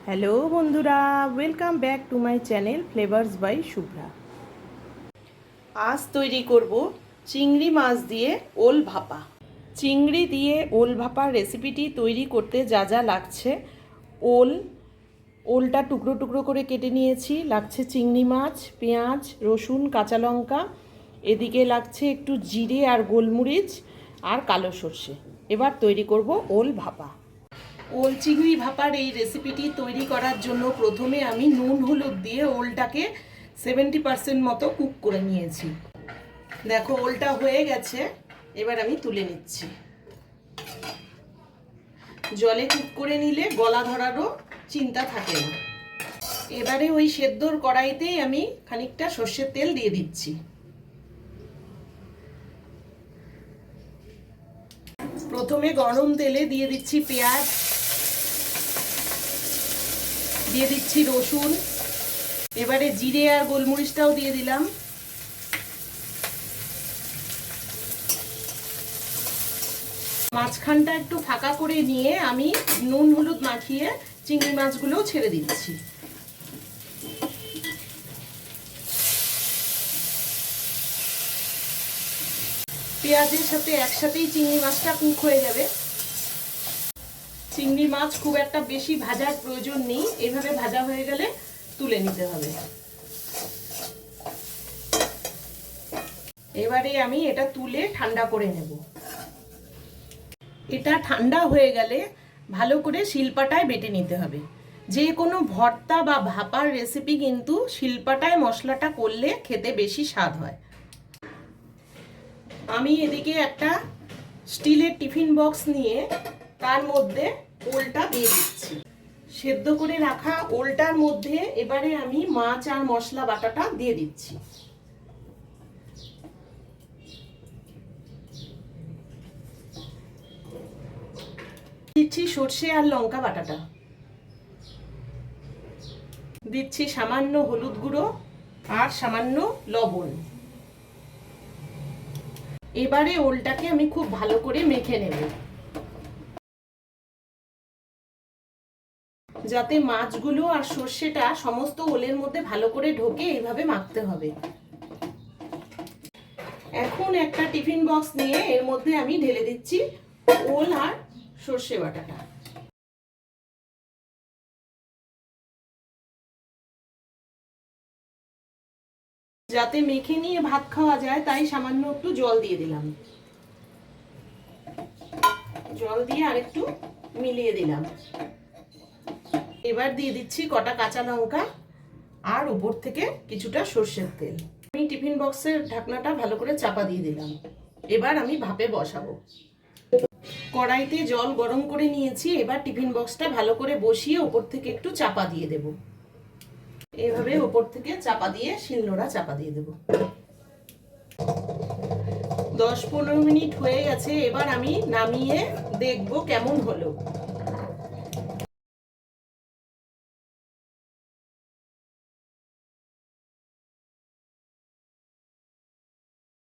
Hello বন্ধুরা, welcome back to my channel flavours by Shubhra. আজ তৈরি করব চিংড়ি মাছ দিয়ে ওল ভাপা। চিংড়ি দিয়ে ওল ভাপার রেসিপিটি তৈরি করতে যা যা লাগছে, ওলটা টুকরো টুকরো করে কেটে নিয়েছি, লাগছে চিংড়ি মাছ, পেঁয়াজ, রসুন, কাঁচা লঙ্কা, এদিকে লাগছে একটু জিরে আর গোলমরিচ আর কালো সর্ষে। এবার তৈরি করব ওল ভাপা। ওল চিংড়ি ভাপার এই রেসিপিটি তৈরি করার জন্য প্রথমে আমি নুন হলুদ দিয়ে ওলটাকে 70% মতো কুক করে নিয়েছি। দেখো ওলটা হয়ে গেছে, এবার আমি তুলে নিচ্ছি। জলে কুক করে নিলে গলা ধরারও চিন্তা থাকে না। এবারে ওই সেদ্ধর কড়াইতেই আমি খানিকটা সর্ষের তেল দিয়ে দিচ্ছি। প্রথমে গরম তেলে দিয়ে দিচ্ছি পেঁয়াজ, দিয়ে দিচ্ছি রসুন, এবারে জিরে আর গোলমরিচটাও দিয়ে দিলাম। মাঝখানটা একটু ফাঁকা করে নিয়ে আমি নুন হলুদ মাখিয়ে চিংড়ি মাছগুলোও ছেড়ে দিচ্ছি। পেঁয়াজের সাথে একসাথেই চিংড়ি মাছটা কুক হয়ে যাবে। চিংড়ি মাছ খুব একটা বেশি ভাজার প্রয়োজন নেই, এভাবে ভাজা হয়ে গেলে তুলে নিতে হবে। এবারে আমি এটা তুলে ঠান্ডা করে নেব। এটা ঠান্ডা হয়ে গেলে ভালো করে শিলপাটায় বেটে নিতে হবে। যে কোনো ভর্তা বা ভাপার রেসিপি কিন্তু শিলপাটায় মশলাটা করলে খেতে বেশি স্বাদ হয়। আমি এদিকে একটা স্টিলের টিফিন বক্স নিয়ে তার মধ্যে ওলটা দিয়ে দিচ্ছি। সেদ্ধ করে রাখা ওলটার মধ্যে এবারে আমি মাছ আর মশলা বাটাটা দিয়ে দিচ্ছি। দিচ্ছি সর্ষে আর লঙ্কা বাটাটা, দিচ্ছি সামান্য হলুদ গুঁড়ো আর সামান্য লবণ। এবারে ওলটাকে আমি খুব ভালো করে মেখে নেব, যাতে মাছগুলো আর সর্ষেটা সমস্ত ওলের মধ্যে ভালো করে ঢোকে, এইভাবে মাখতে হবে। এখন একটা টিফিন বক্স নিয়ে এর মধ্যে আমি ঢেলে দিচ্ছি ওল আর সর্ষে বাটাটা। যাতে মেখে নিয়ে ভাত খাওয়া যায় তাই সামান্য একটু জল দিয়ে দিলাম। জল দিয়ে আরেকটু মিলিয়ে দিলাম। এবার দিয়ে দিচ্ছি কটা কাঁচা লঙ্কা আর উপর থেকে কিছুটা সর্ষের তেল। আমি টিফিন বক্সের ঢাকনাটা ভালো করে চাপা দিয়ে দিলাম। এবার আমি ভাপে বসাবো। কড়াইতে জল গরম করে নিয়েছি, এবার টিফিন বক্সটা ভালো করে বসিয়ে উপর থেকে একটু চাপা দিয়ে দেব। এভাবে উপর থেকে চাপা দিয়ে শিলনোড়া চাপা দিয়ে দেব। 10-15 মিনিট হয়ে গেছে, এবার আমি নামিয়ে দেখবো কেমন হলো।